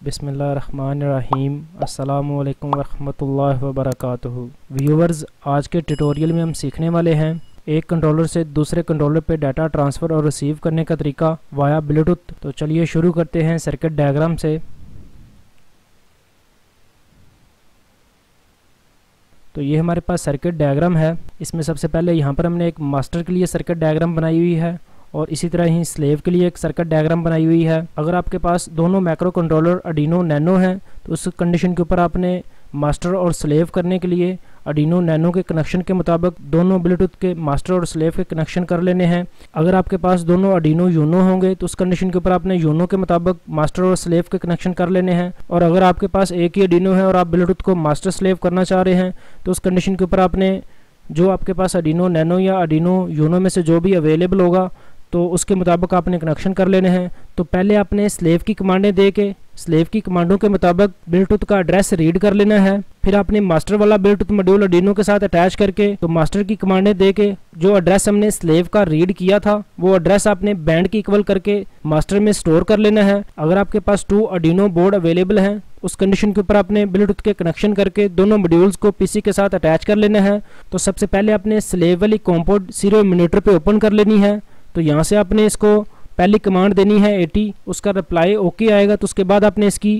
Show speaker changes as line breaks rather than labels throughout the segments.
बिस्मिल्लाहिर्रहमानिर्रहीम। अस्सलामु अलैकुम वरहमतुल्लाहि वबरकातुहू। व्यूवर्स, आज के ट्यूटोरियल में हम सीखने वाले हैं एक कंट्रोलर से दूसरे कंट्रोलर पे डाटा ट्रांसफ़र और रिसीव करने का तरीका वाया ब्लूटूथ। तो चलिए शुरू करते हैं सर्किट डायग्राम से। तो ये हमारे पास सर्किट डायग्राम है। इसमें सबसे पहले यहाँ पर हमने एक मास्टर के लिए सर्किट डायग्राम बनाई हुई है और इसी तरह ही स्लेव के लिए एक सर्किट डायग्राम बनाई हुई है। अगर आपके पास दोनों मैक्रो कंट्रोलर आर्डिनो नैनो हैं तो उस कंडीशन के ऊपर आपने मास्टर और स्लेव करने के लिए आर्डिनो नैनो के कनेक्शन के मुताबिक दोनों ब्लूटूथ के मास्टर और स्लेव के कनेक्शन कर लेने हैं। अगर आपके पास दोनों आर्डिनो यूनो होंगे तो उस कंडीशन के ऊपर आपने यूनो के मुताबिक मास्टर और स्लेव के कनेक्शन कर लेने हैं। और अगर आपके पास एक ही आर्डिनो है और आप ब्लूटूथ को मास्टर स्लेव करना चाह रहे हैं तो उस कंडीशन के ऊपर आपने जो आपके पास आर्डिनो नैनो या आर्डिनो यूनो में से जो भी अवेलेबल होगा तो उसके मुताबिक आपने कनेक्शन कर लेने हैं। तो पहले आपने स्लेव की कमांडें दे के स्लेव की कमांडों के मुताबिक ब्लूटूथ का एड्रेस रीड कर लेना है। फिर आपने मास्टर वाला ब्लूटूथ मॉड्यूल आर्डिनो के साथ अटैच करके तो मास्टर की कमांडें दे के जो एड्रेस हमने स्लेव का रीड किया था वो एड्रेस आपने बैंड की इक्वल करके मास्टर में स्टोर कर लेना है। अगर आपके पास 2 आर्डिनो बोर्ड अवेलेबल हैं उस कंडीशन के ऊपर आपने ब्लूटूथ के कनेक्शन करके दोनों मॉड्यूल्स को पीसी के साथ अटैच कर लेना है। तो सबसे पहले आपने स्लेव वाली कॉम्पोड सीरियल मॉनिटर पे ओपन कर लेनी है। तो यहाँ से आपने इसको पहली कमांड देनी है 80, उसका रिप्लाई ओके आएगा तो उसके बाद आपने इसकी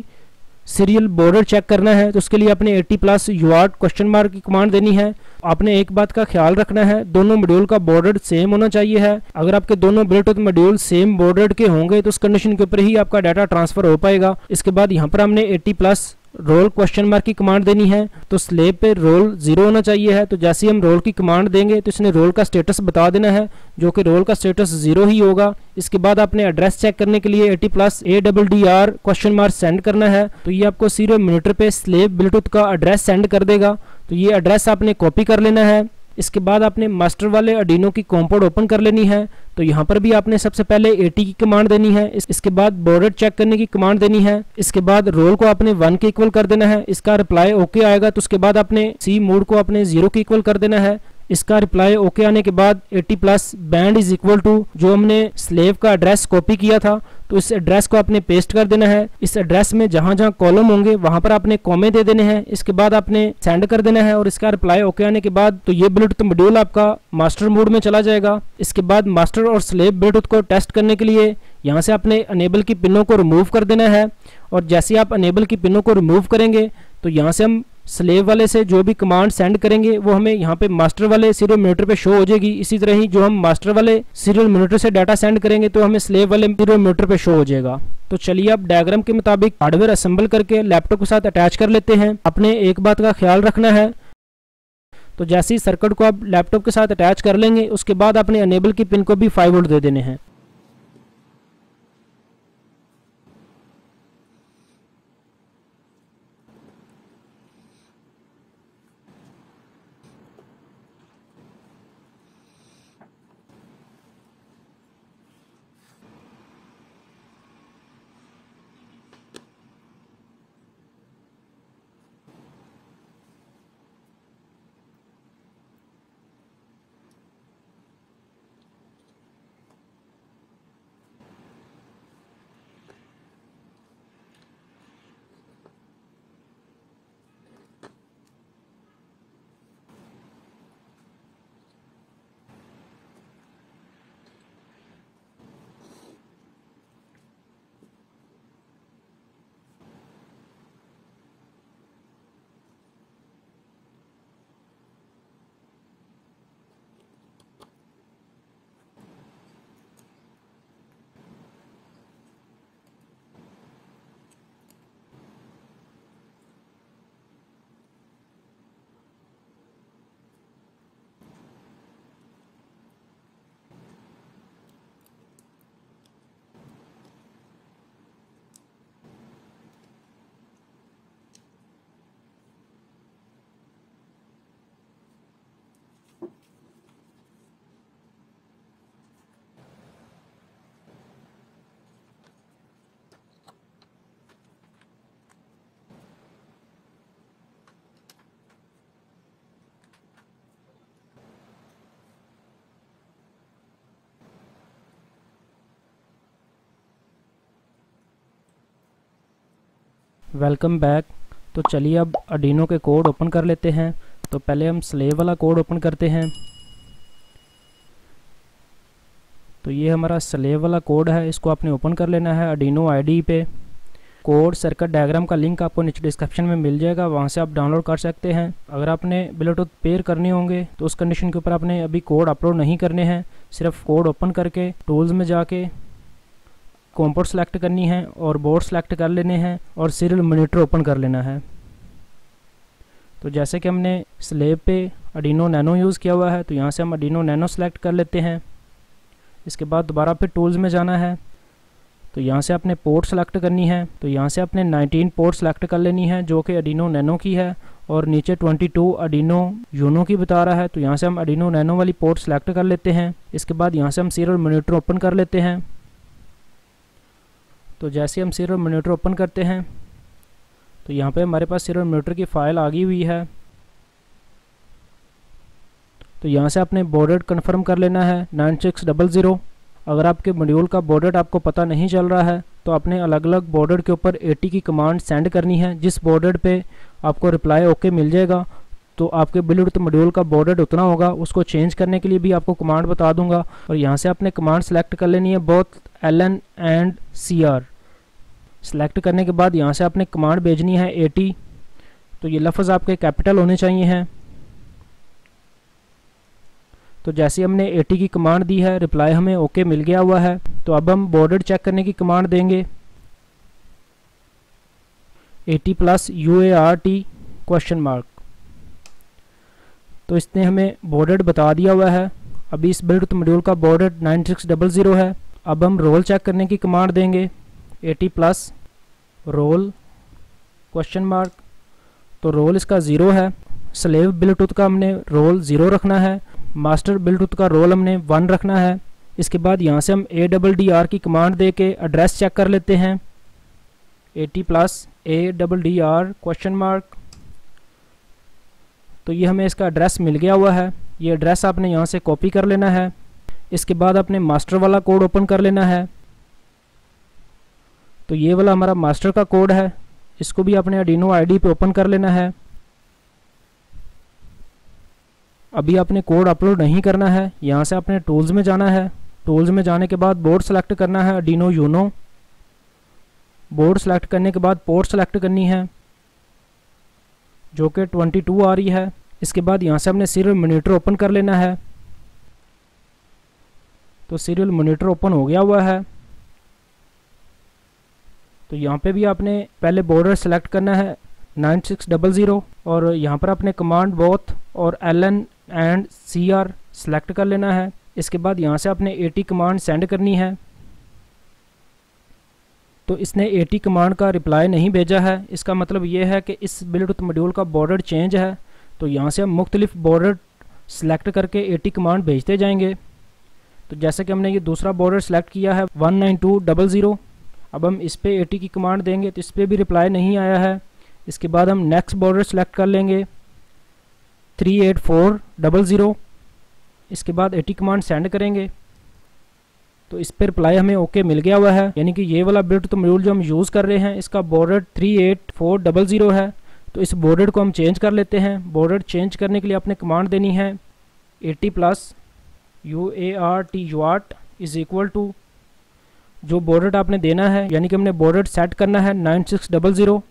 सीरियल बॉर्डर चेक करना है। तो उसके लिए आपने 80+ यूआर्ट क्वेश्चन मार्क की कमांड देनी है। आपने एक बात का ख्याल रखना है, दोनों मॉड्यूल का बॉर्डर सेम होना चाहिए है। अगर आपके दोनों ब्लूटूथ मॉड्यूल सेम बॉर्डर के होंगे तो उस कंडीशन के ऊपर ही आपका डाटा ट्रांसफर हो पाएगा। इसके बाद यहाँ पर हमने 80+ रोल क्वेश्चन मार्क की कमांड देनी है। तो स्लेव पे रोल 0 होना चाहिए है। तो जैसे हम रोल की कमांड देंगे तो इसने रोल का स्टेटस बता देना है जो कि रोल का स्टेटस 0 ही होगा। इसके बाद आपने एड्रेस चेक करने के लिए 80+ ADDR क्वेश्चन मार्क सेंड करना है। तो ये आपको सीरियल मॉनिटर पे स्लेव ब्लूटूथ का एड्रेस सेंड कर देगा। तो ये एड्रेस आपने कॉपी कर लेना है। इसके बाद आपने मास्टर वाले आर्डिनो की कॉम्पोड ओपन कर लेनी है। तो यहाँ पर भी आपने सबसे पहले 80 की कमांड देनी है। इसके बाद बॉर्डर चेक करने की कमांड देनी है। इसके बाद रोल को आपने 1 के इक्वल कर देना है। इसका रिप्लाई ओके आएगा तो उसके बाद आपने सी मोड को आपने 0 के इक्वल कर देना है। इसका रिप्लाई ओके आने के बाद 80+ बैंड इज इक्वल टू जो हमने स्लेव का एड्रेस कॉपी किया था तो इस एड्रेस को आपने पेस्ट कर देना है। इस एड्रेस में जहां जहां कॉलम होंगे वहां पर आपने कॉमे दे देने हैं। इसके बाद आपने सेंड कर देना है और इसका रिप्लाई ओके आने के बाद तो ये ब्लूटूथ मॉड्यूल आपका मास्टर मोड में चला जाएगा। इसके बाद मास्टर और स्लेव ब्लूटूथ को टेस्ट करने के लिए यहाँ से आपने अनेबल की पिनों को रिमूव कर देना है। और जैसे आप अनेबल की पिनों को रिमूव करेंगे तो यहाँ से हम स्लेव वाले से जो भी कमांड सेंड करेंगे वो हमें यहाँ पे मास्टर वाले सीरियल मॉनिटर पे शो हो जाएगी। इसी तरह ही जो हम मास्टर वाले सीरियल मॉनिटर से डाटा सेंड करेंगे तो हमें स्लेव वाले सीरियल मॉनिटर पे शो हो जाएगा। तो चलिए अब डायग्राम के मुताबिक हार्डवेयर असेंबल करके लैपटॉप के साथ अटैच कर लेते हैं। अपने एक बात का ख्याल रखना है, तो जैसे ही सर्किट को आप लैपटॉप के साथ अटैच कर लेंगे उसके बाद अपने अनेबल की पिन को भी 5 वोल्ट दे देने हैं। Welcome back. तो चलिए अब आर्डिनो के कोड ओपन कर लेते हैं। तो पहले हम स्लेव वाला कोड ओपन करते हैं। तो ये हमारा स्लेव वाला कोड है, इसको आपने ओपन कर लेना है आर्डिनो आईडी पे। कोड सर्किट डायग्राम का लिंक आपको नीचे डिस्क्रिप्शन में मिल जाएगा, वहाँ से आप डाउनलोड कर सकते हैं। अगर आपने ब्लूटूथ पेयर करने होंगे तो उस कंडीशन के ऊपर आपने अभी कोड अपलोड नहीं करने हैं, सिर्फ कोड ओपन करके टूल्स में जाके कॉम्पोर्ट सेलेक्ट करनी है और बोर्ड सेलेक्ट कर लेने हैं और सीरियल मॉनिटर ओपन कर लेना है। तो जैसे कि हमने स्लेब पे आर्डिनो नैनो यूज़ किया हुआ है, तो यहाँ से हम आर्डिनो नैनो सेलेक्ट कर लेते हैं। इसके बाद दोबारा फिर टूल्स में जाना है, तो यहाँ से आपने पोर्ट सेलेक्ट करनी है। तो यहाँ से आपने 19 पोर्ट सेलेक्ट कर लेनी है जो कि आर्डिनो नैनो की है, और नीचे 22 आर्डिनो यूनो की बता रहा है। तो यहाँ से हम आर्डिनो नैनो वाली पोर्ट सेलेक्ट कर लेते हैं। इसके बाद यहाँ से हम सीरियल मॉनिटर ओपन कर लेते हैं। तो जैसे हम सीरियल मॉनिटर ओपन करते हैं तो यहाँ पे हमारे पास सीरियल मॉनिटर की फ़ाइल आ गई हुई है। तो यहाँ से आपने बॉर्डर कन्फर्म कर लेना है 9600। अगर आपके मॉड्यूल का बॉर्डर आपको पता नहीं चल रहा है तो आपने अलग अलग बॉर्डर के ऊपर 80 की कमांड सेंड करनी है, जिस बॉर्डर पे आपको रिप्लाई ओके मिल जाएगा तो आपके ब्लूटूथ मॉड्यूल का बॉर्डर उतना होगा। उसको चेंज करने के लिए भी आपको कमांड बता दूंगा। और यहाँ से आपने कमांड सेलेक्ट कर लेनी है both LN and CR। Select करने के बाद यहाँ से आपने कमांड भेजनी है 80। तो ये लफ्ज़ आपके कैपिटल होने चाहिए हैं। तो जैसे हमने 80 की कमांड दी है, रिप्लाई हमें ओके मिल गया हुआ है। तो अब हम बॉर्डर चेक करने की कमांड देंगे 80+ UART ? तो इसने हमें बॉर्डर बता दिया हुआ है। अभी इस ब्लूटूथ मॉड्यूल का बॉर्डर 9600 है। अब हम रोल चेक करने की कमांड देंगे 80+ रोल ? तो रोल इसका 0 है। स्लेव ब्लूटूथ का हमने रोल 0 रखना है। मास्टर ब्लूटूथ का रोल हमने 1 रखना है। इसके बाद यहाँ से हम ADDR की कमांड दे के एड्रेस चेक कर लेते हैं 80+ ADDR ? तो ये हमें इसका एड्रेस मिल गया हुआ है। ये एड्रेस आपने यहाँ से कॉपी कर लेना है। इसके बाद आपने मास्टर वाला कोड ओपन कर लेना है। तो ये वाला हमारा मास्टर का कोड है, इसको भी आपने आर्डिनो आईडी पे ओपन कर लेना है। अभी आपने कोड अपलोड नहीं करना है, यहाँ से आपने टूल्स में जाना है। टूल्स में जाने के बाद बोर्ड सेलेक्ट करना है आर्डिनो यूनो। बोर्ड सेलेक्ट करने के बाद पोर्ट सेलेक्ट करनी है जो कि 22 आ रही है। इसके बाद यहाँ से हमने सीरियल मॉनिटर ओपन कर लेना है। तो सीरियल मॉनिटर ओपन हो गया हुआ है। तो यहाँ पे भी आपने पहले बॉर्डर सेलेक्ट करना है 9600 और यहाँ पर आपने कमांड बोथ और LN एंड CR सेलेक्ट कर लेना है। इसके बाद यहाँ से आपने 80 कमांड सेंड करनी है। तो इसने 80 कमांड का रिप्लाई नहीं भेजा है, इसका मतलब ये है कि इस ब्लूटूथ मॉड्यूल का बॉर्डर चेंज है। तो यहाँ से हम मुख्तलिफ बॉर्डर सेलेक्ट करके 80 कमांड भेजते जाएंगे। तो जैसे कि हमने ये दूसरा बॉर्डर सेलेक्ट किया है 19200। अब हम इस पे 80 की कमांड देंगे तो इस पर भी रिप्लाई नहीं आया है। इसके बाद हम नेक्स्ट बॉर्डर सेलेक्ट कर लेंगे 38400। इसके बाद 80 कमांड सेंड करेंगे तो इस पर रिप्लाई हमें ओके मिल गया हुआ है। यानी कि ये वाला ब्लूटूथ मॉड्यूल जो हम यूज़ कर रहे हैं इसका बॉर्डर 38400 है। तो इस बॉर्डर को हम चेंज कर लेते हैं। बॉर्डर चेंज करने के लिए आपने कमांड देनी है 80+ UART = जो बॉर्डर आपने देना है, यानी कि हमने बॉर्डर सेट करना है 9600।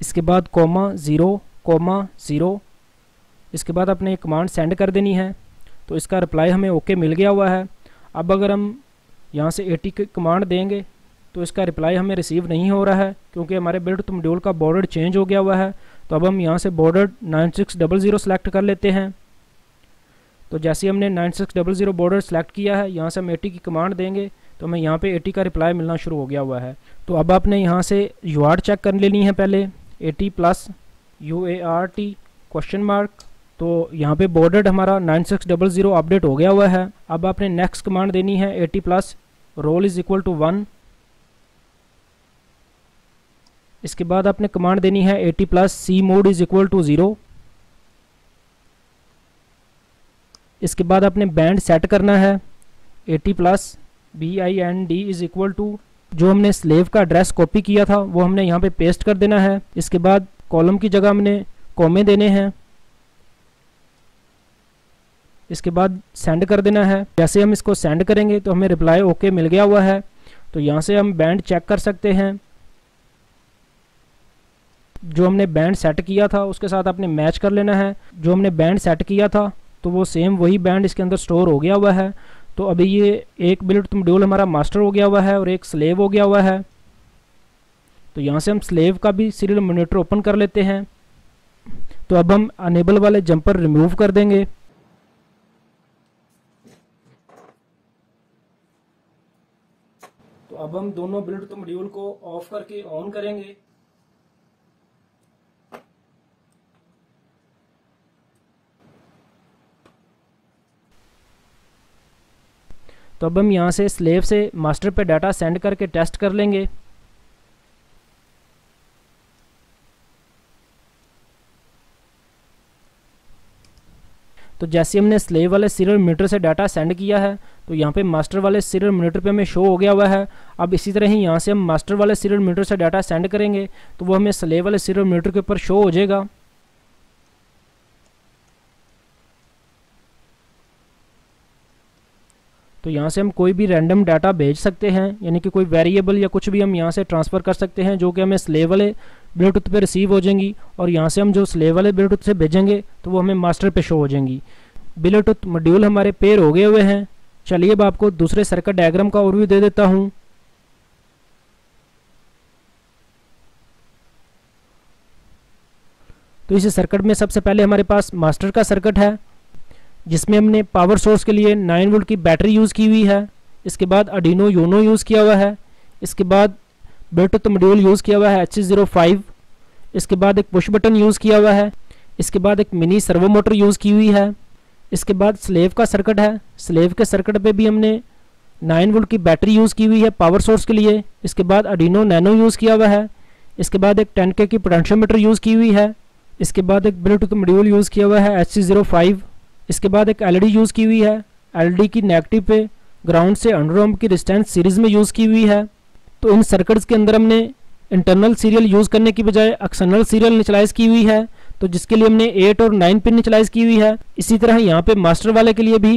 इसके बाद ,0,0। इसके बाद आपने ये कमांड सेंड कर देनी है। तो इसका रिप्लाई हमें ओके मिल गया हुआ है। अब अगर हम यहाँ से 80 की कमांड देंगे तो इसका रिप्लाई हमें रिसीव नहीं हो रहा है क्योंकि हमारे ब्लूटूथ मॉड्यूल का बॉर्डर चेंज हो गया हुआ है। तो अब हम यहाँ से बॉर्डर 9600 सेलेक्ट कर लेते हैं। तो जैसे हमने 9600 बॉर्डर सेलेक्ट किया है, यहाँ से हम 80 की कमांड देंगे तो हमें यहाँ पे 80 का रिप्लाई मिलना शुरू हो गया हुआ है। तो अब आपने यहाँ से UART चेक कर लेनी है पहले 80+ UART ? तो यहाँ पे बॉर्डर हमारा 9600 अपडेट हो गया हुआ है। अब आपने नेक्स्ट कमांड देनी है 80+ रोल = 1। इसके बाद आपने कमांड देनी है 80+ CMOD = 0। इसके बाद आपने बैंड सेट करना है 80+ BIND = जो हमने स्लेव का एड्रेस कॉपी किया था वो हमने यहाँ पे पेस्ट कर देना है। इसके बाद कॉलम की जगह हमने कॉमे देने हैं। इसके बाद सेंड कर देना है। जैसे हम इसको सेंड करेंगे तो हमें रिप्लाई ओके मिल गया हुआ है। तो यहाँ से हम बैंड चेक कर सकते हैं। जो हमने बैंड सेट किया था उसके साथ आपने मैच कर लेना है। जो हमने बैंड सेट किया था तो वो सेम वही बैंड इसके अंदर स्टोर हो गया हुआ है। तो अभी ये एक ब्लूटूथ मॉड्यूल हमारा मास्टर हो गया हुआ है और एक स्लेव हो गया हुआ है। तो यहाँ से हम स्लेव का भी सीरियल मॉनिटर ओपन कर लेते हैं। तो अब हम अनेबल वाले जंपर रिमूव कर देंगे। तो अब हम दोनों ब्लूटूथ मॉड्यूल को ऑफ करके ऑन करेंगे। तो अब हम यहाँ से स्लेव से मास्टर पे डाटा सेंड करके टेस्ट कर लेंगे। तो जैसे हमने स्लेव वाले सीरियल मॉनिटर से डाटा सेंड किया है तो यहाँ पे मास्टर वाले सीरियल मॉनिटर पे हमें शो हो गया हुआ है। अब इसी तरह ही यहाँ से हम मास्टर वाले सीरियल मॉनिटर से डाटा सेंड करेंगे तो वो हमें स्लेव वाले सीरियल मॉनिटर के ऊपर शो हो जाएगा। तो यहाँ से हम कोई भी रैंडम डाटा भेज सकते हैं, यानी कि कोई वेरिएबल या कुछ भी हम यहाँ से ट्रांसफ़र कर सकते हैं जो कि हमें स्लेव वाले ब्लूटूथ पे रिसीव हो जाएंगी। और यहाँ से हम जो स्लेव वाले ब्लूटूथ से भेजेंगे तो वो हमें मास्टर पे शो हो जाएंगी। ब्लूटूथ मॉड्यूल हमारे पेयर हो गए हुए हैं। चलिए अब आपको दूसरे सर्किट डायग्राम का ओवरव्यू दे देता हूँ। तो इस सर्किट में सबसे पहले हमारे पास मास्टर का सर्किट है जिसमें हमने पावर सोर्स के लिए 9 वोल्ट की बैटरी यूज़ की हुई है। इसके बाद आर्डिनो यूनो यूज़ किया हुआ है। इसके बाद ब्लूटूथ मॉड्यूल यूज़ किया हुआ है HC05। इसके बाद एक पुश बटन यूज़ किया हुआ है। इसके बाद एक मिनी सर्वो मोटर यूज़ की हुई है। इसके बाद स्लेव का सर्किट है। स्लेव के सर्किट पे भी हमने 9 वोल्ट की बैटरी यूज़ की हुई है पावर सोर्स के लिए। इसके बाद आर्डिनो नैनो यूज़ किया हुआ है। इसके बाद एक 10K की पोटेंशियोमीटर यूज़ की हुई है। इसके बाद एक ब्लूटूथ मॉड्यूल यूज़ किया हुआ है HC05। इसके बाद एक एलईडी यूज़ की हुई है। एलईडी की नेगेटिव पे ग्राउंड से 100 ओम की रेजिस्टेंस सीरीज़ में यूज़ की हुई है। तो इन सर्किट्स के अंदर हमने इंटरनल सीरियल यूज़ करने की बजाय एक्सटर्नल सीरियल इनिशियलाइज की हुई है, तो जिसके लिए हमने 8 और 9 पिन इनिशियलाइज की हुई है। इसी तरह यहाँ पे मास्टर वाले के लिए भी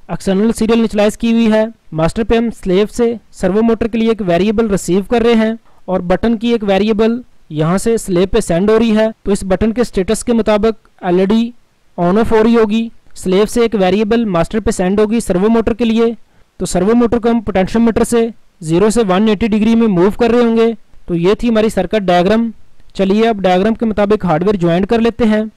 एक्सटर्नल सीरियल इनिशियलाइज की हुई है। मास्टर पे हम स्लेव से सर्वो मोटर के लिए एक वेरिएबल रिसीव कर रहे हैं और बटन की एक वेरिएबल यहाँ से स्लेव पे सेंड हो रही है। तो इस बटन के स्टेटस के मुताबिक एलईडी ऑन ऑफ हो रही होगी। स्लेव से एक वेरिएबल मास्टर पे सेंड होगी सर्वो मोटर के लिए। तो सर्वो मोटर को हम पोटेंशियोमीटर से 0 से 180 डिग्री में मूव कर रहे होंगे। तो ये थी हमारी सर्किट डायग्राम। चलिए अब डायग्राम के मुताबिक हार्डवेयर ज्वाइन कर लेते हैं।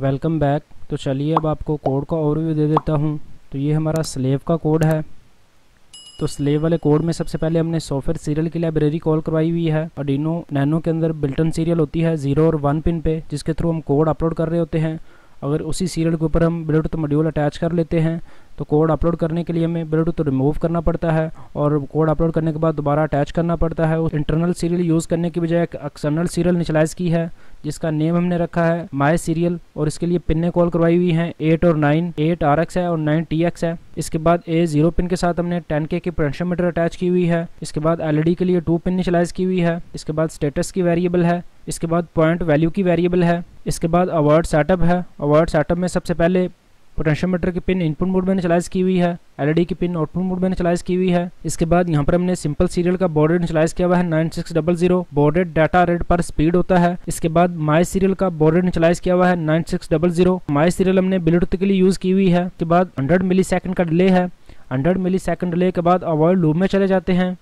Welcome back. तो चलिए अब आपको कोड का ओवरव्यू दे देता हूँ। तो ये हमारा स्लेव का कोड है। तो स्लेव वाले कोड में सबसे पहले हमने सॉफ्टवेयर सीरियल की लाइब्रेरी कॉल करवाई हुई है। आर्डिनो नैनो के अंदर बिल्टन सीरियल होती है 0 और 1 पिन पे, जिसके थ्रू हम कोड अपलोड कर रहे होते हैं। अगर उसी सीरियल के ऊपर हम ब्लूटूथ मॉड्यूल अटैच कर लेते हैं तो कोड अपलोड करने के लिए हमें ब्लूटूथ रिमूव करना पड़ता है और कोड अपलोड करने के बाद दोबारा अटैच करना पड़ता है। उस इंटरनल सीरियल यूज़ करने की बजाय एक एक्सटर्नल सीरियल इनिशियलाइज की है, जिसका नेम हमने रखा है माई सीरियल, और इसके लिए पिन कॉल करवाई हुई हैं 8 और 9। 8 RX है और 9 TX है। इसके बाद A0 पिन के साथ हमने 10K की पोटेंशियोमीटर अटैच की हुई है। इसके बाद LED के लिए 2 पिन इनिशियलाइज की हुई है। इसके बाद स्टेटस की वेरिएबल है। इसके बाद पॉइंट वैल्यू की वेरिएबल है। इसके बाद अवार्ड सेटअप है। अवार्ड सेटअप में सबसे पहले पोटेंशियोमीटर की पिन इनपुट मोड में इनिशियलाइज की हुई है, LED की पिन आउटपुट मोड में इनिशियलाइज की हुई है। इसके बाद यहाँ पर हमने सिंपल सीरियल का बॉर्ड रेट इनिशियलाइज किया हुआ है 9600। बॉर्ड रेट डाटा रेट पर स्पीड होता है। इसके बाद माई सीरियल का बॉर्ड रेट इनिशियलाइज किया हुआ है 9600। माई सीरियल हमने ब्लूटूथ के लिए यूज की हुई है। इसके बाद 100 मिलीसेकंड का डिले है। 100 मिलीसेकंड डिले के बाद अवॉइड लूप में चले जाते हैं।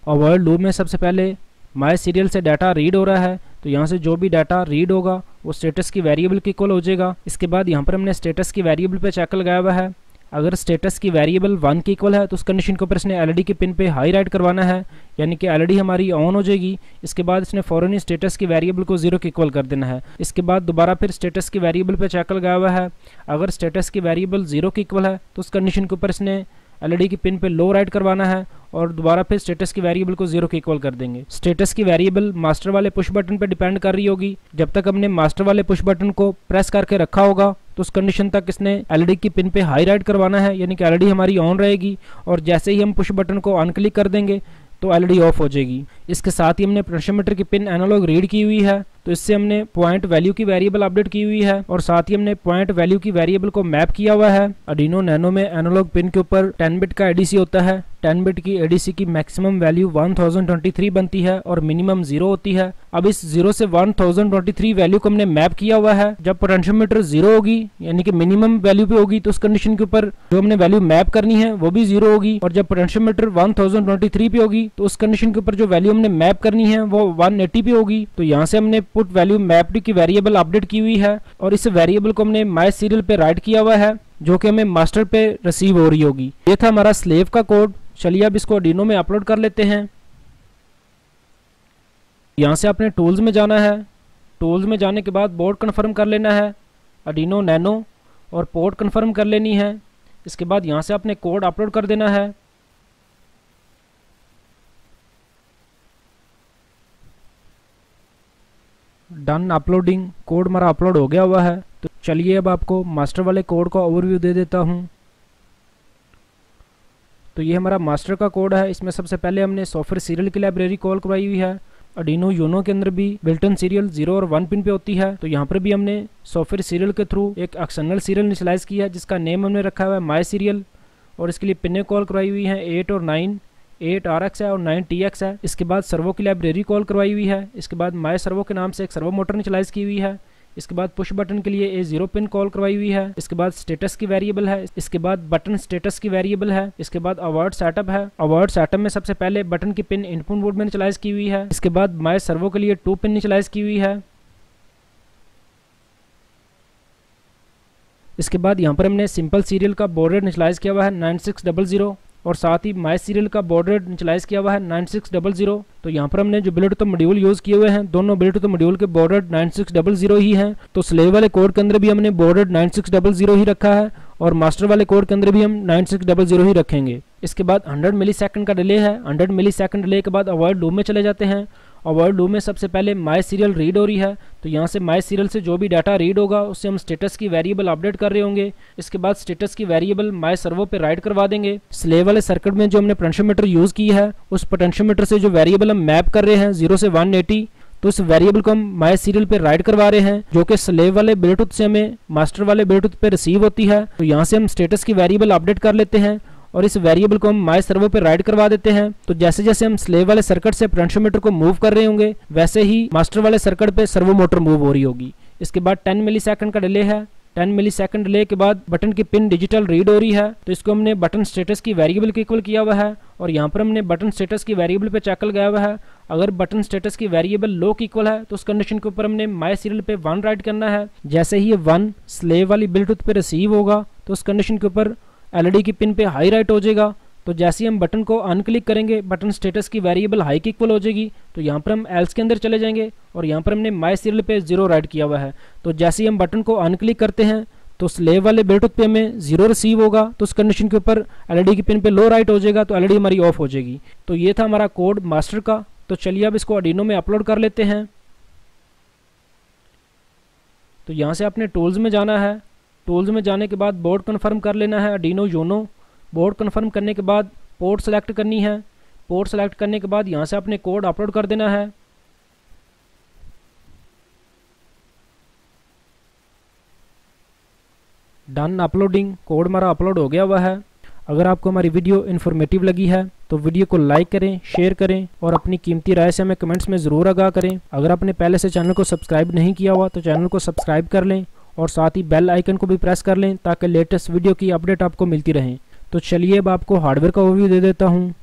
अवॉइड लूप में सबसे पहले माई सीरियल से डाटा रीड हो रहा है, तो यहाँ से जो भी डाटा रीड होगा वो स्टेटस की वेरिएबल की इक्वल हो जाएगा। इसके बाद यहाँ पर हमने स्टेटस की वेरिएबल पे चेक लगाया हुआ है। अगर स्टेटस की वेरिएबल 1 की इक्वल है तो उस कंडीशन के ऊपर इसने LED की पिन पे हाई राइट करवाना है, यानी कि LED हमारी ऑन हो जाएगी। इसके बाद इसने फौरन ही स्टेटस की वेरिएबल को 0 की इक्वल कर देना है। इसके बाद दोबारा फिर स्टेटस की वेरिएबल पे चेक लगाया हुआ है। अगर स्टेटस की वेरिएबल 0 की इक्वल है तो उस कंडीशन के ऊपर इसने LED की पिन पे लो राइट करवाना है और दोबारा फिर स्टेटस की वेरिएबल को 0 के इक्वल कर देंगे। स्टेटस की वेरिएबल मास्टर वाले पुश बटन पे डिपेंड कर रही होगी। जब तक हमने मास्टर वाले पुश बटन को प्रेस करके रखा होगा तो उस कंडीशन तक इसने LED की पिन पे हाई राइट करवाना है, यानी कि LED हमारी ऑन रहेगी और जैसे ही हम पुश बटन को अनक्लिक कर देंगे तो LED ऑफ हो जाएगी। इसके साथ ही हमने पोटेंशियोमीटर की पिन एनालॉग रीड की हुई है, तो इससे हमने पॉइंट वैल्यू की वेरिएबल अपडेट की हुई है और साथ ही हमने पॉइंट वैल्यू की वेरिएबल को मैप किया हुआ है। आर्डिनो नैनो में एनालॉग पिन के ऊपर 10 बिट का ADC होता है। 10 बिट की ADC की मैक्सिमम वैल्यू 1023 बनती है और मिनिमम 0 होती है। अब इस 0 से 1023 वैल्यू को हमने मैप किया हुआ है। जब पोटेंशियोमीटर 0 होगी यानी कि मिनिमम वैल्यू पे होगी तो उस कंडीशन के ऊपर जो हमने वैल्यू मैप करनी है वो भी 0 होगी, और जब पोटेंशियोमीटर 1023 पे होगी तो उस कंडीशन के ऊपर जो वैल्यू हमने मैप करनी है वो 180 पे होगी। तो यहाँ से हमने पुट वैल्यू मैप्ड की वेरिएबल अपडेट की हुई है और इस वेरिएबल को हमने माई सीरियल पे राइट किया हुआ है, जो कि हमें मास्टर पे रिसीव हो रही होगी। ये था हमारा स्लेव का कोड। चलिए अब इसको आर्डिनो में अपलोड कर लेते हैं। यहाँ से आपने टूल्स में जाना है। टूल्स में जाने के बाद बोर्ड कन्फर्म कर लेना है आर्डिनो नैनो और पोर्ट कन्फर्म कर लेनी है। इसके बाद यहाँ से आपने कोड अपलोड कर देना है। Done uploading. कोड हमारा अपलोड हो गया हुआ है। तो चलिए अब आपको मास्टर वाले कोड का ओवरव्यू दे देता हूँ। तो ये हमारा मास्टर का कोड है। इसमें सबसे पहले हमने सॉफ्टवेयर सीरियल की लाइब्रेरी कॉल करवाई हुई है। आर्डिनो यूनो के अंदर भी बिल्टन सीरियल 0 और 1 पिन पे होती है, तो यहाँ पर भी हमने सॉफ्टवेयर सीरियल के थ्रू एक एक्सटर्नल सीरियल इनिशियलाइज किया है, जिसका नेम हमने रखा हुआ है माई सीरियल, और इसके लिए पिन कॉल करवाई हुई है 8 और 9। 8 RX है और 9 TX है। इसके बाद सर्वो की लाइब्रेरी कॉल करवाई हुई है। इसके बाद माई सर्वो के नाम से एक सर्वो मोटर इनिशियलाइज की हुई है। इसके बाद पुश बटन के लिए A0 पिन कॉल करवाई हुई है। इसके बाद स्टेटस की वेरिएबल है। इसके बाद बटन स्टेटस की वेरिएबल है। इसके बाद अवार्ड सेटअप है। अवार्ड सेटअप में सबसे पहले बटन की पिन इनपुट मोड में इनिशियलाइज की हुई है। इसके बाद माई सर्वो के लिए 2 पिन इनिशियलाइज की हुई है। इसके बाद यहाँ पर हमने सिंपल सीरियल का बॉर्ड रेट इनिशियलाइज किया हुआ है 9600 और साथ ही माई सीरियल का बॉर्ड रेट इनिशियलाइज किया हुआ है 9600। तो यहाँ पर हमने जो ब्लूटूथ मॉड्यूल यूज़ किए हुए हैं दोनों ब्लूटूथ मॉड्यूल के बॉर्ड रेट 9600 ही हैं। तो स्लेव वाले कोड के अंदर भी हमने बॉर्ड रेट 9600 ही रखा है और मास्टर वाले कोड के अंदर भी हम 9600 ही रखेंगे। इसके बाद 100 मिलीसेकंड का डिले है। 100 मिलीसेकंड डिले के बाद अवॉइड लूप में चले जाते हैं। अवॉइड लूप में सबसे पहले माई सीरियल रीड हो रही है, तो यहाँ से माई सीरियल से जो भी डाटा रीड होगा उससे हम स्टेटस की वेरिएबल अपडेट कर रहे होंगे। इसके बाद स्टेटस की वेरिएबल माई सर्वो पे राइट करवा देंगे। स्लेव वाले सर्किट में जो हमने पोटेंशियोमीटर यूज़ की है उस पोटेंशियोमीटर से जो वेरिएबल हम मैप कर रहे हैं 0 से 180, तो इस वेरिएबल को हम माई सीरियल पे राइट करवा रहे हैं, जो कि स्लेव वाले ब्लूटूथ से हमें मास्टर वाले ब्लूटूथ पे रिसीव होती है। तो यहाँ से हम स्टेटस की वेरिएबल अपडेट कर लेते हैं और इस वेरिएबल को हम माई सर्वो पे राइट करवा देते हैं। तो जैसे जैसे हम स्लेव वाले सर्किट से पोटेंशियोमीटर को मूव कर रहे होंगे वैसे ही मास्टर वाले सर्किट पे सर्वो मोटर मूव हो रही होगी। इसके बाद 10 मिलीसेकंड का डिले है। 10 मिली सेकंड डिले के बाद बटन की पिन डिजिटल रीड हो रही है, तो इसको हमने बटन स्टेटस की वेरिएबल के इक्वल किया हुआ है और यहाँ पर हमने बटन स्टेटस की वेरिएबल पे चेक लगाया हुआ है। अगर बटन स्टेटस की वेरिएबल लो की इक्वल है तो उस कंडीशन के ऊपर हमने माई सीरियल पे 1 राइट करना है। जैसे ही ये 1 स्लेव वाली ब्लूटूथ पे रिसीव होगा तो उस कंडीशन के ऊपर एलईडी की पिन पे हाई राइट हो जाएगा। तो जैसे ही हम बटन को अनक्लिक करेंगे बटन स्टेटस की वेरिएबल हाई की इक्वल हो जाएगी, तो यहाँ पर हम एल्स के अंदर चले जाएंगे और यहाँ पर हमने माई सीरियल पे 0 राइट किया हुआ है। तो जैसे ही हम बटन को अनक्लिक करते हैं तो स्लेव वाले ब्लूटूथ पे हमें 0 रिसीव होगा, तो उस कंडीशन के ऊपर एलईडी की पिन पे लो राइट हो जाएगा, तो एलईडी हमारी ऑफ हो जाएगी। तो ये था हमारा कोड मास्टर का। तो चलिए अब इसको आर्डिनो में अपलोड कर लेते हैं। तो यहाँ से आपने टूल्स में जाना है। टूल्स में जाने के बाद बोर्ड कन्फर्म कर लेना है आर्डिनो यूनो। बोर्ड कन्फर्म करने के बाद पोर्ट सेलेक्ट करनी है। पोर्ट सेलेक्ट करने के बाद यहाँ से आपने कोड अपलोड कर देना है। Done uploading. कोड हमारा अपलोड हो गया हुआ है। अगर आपको हमारी वीडियो इन्फॉर्मेटिव लगी है तो वीडियो को लाइक करें, शेयर करें और अपनी कीमती राय से हमें कमेंट्स में ज़रूर आगाह करें। अगर आपने पहले से चैनल को सब्सक्राइब नहीं किया हुआ तो चैनल को सब्सक्राइब कर लें और साथ ही बेल आइकन को भी प्रेस कर लें ताकि लेटेस्ट वीडियो की अपडेट आपको मिलती रहे। तो चलिए अब आपको हार्डवेयर का ओवरव्यू दे देता हूँ।